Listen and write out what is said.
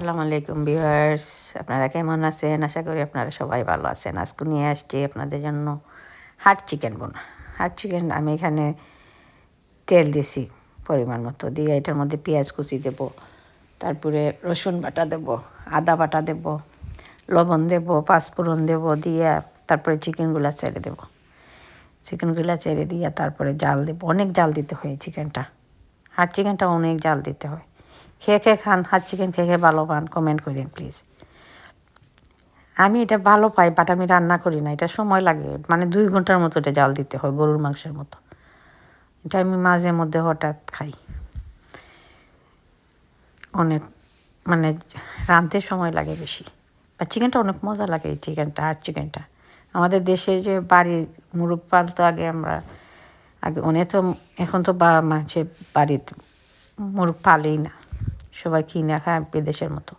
আসসালামু আলাইকুম ভিউয়ার্স, আপনারা কেমন আছেন? আশা করি আপনারা সবাই ভালো আছেন। আজকে নিয়ে আসছি আপনাদের জন্য হাট চিকেন বোনা। হাট চিকেন আমি এখানে তেল দিছি পরিমাণ মতো, দিয়ে এটার মধ্যে পেঁয়াজ কুচি দেব, তারপরে রসুন বাটা দেব, আদা বাটা দেব, লবণ দেব, পাঁচফোড়ন দেব, দিয়ে তারপরে চিকেনগুলো ছেড়ে দেব। চিকেনগুলো ছেড়ে দিয়ে তারপরে জাল দেব। অনেক জাল দিতে হয় চিকেনটা, হাট চিকেনটা অনেক জাল দিতে হয়। খেয়ে খান, হাট চিকেন খেয়ে ভালো পান কমেন্ট করেন প্লিজ। আমি এটা ভালো পাই, বাট আমি রান্না করি না, এটা সময় লাগে, মানে 2 ঘন্টার মতো এটা জাল দিতে হয়, গরুর মাংসের মতো। এটা আমি মাঝে মধ্যে হঠাৎ খাই। অনেক মানে রাঁধতে সময় লাগে বেশি, আর চিকেনটা অনেক মজা লাগে। এই চিকেনটা, হাট চিকেনটা আমাদের দেশে যে বাড়ির মুরগ পালতো আগে, আমরা আগে অনেক তো, এখন তো মানুষের বাড়িতে মুরগ পালেই না, সবাই কিনে খায় বিদেশের মতো।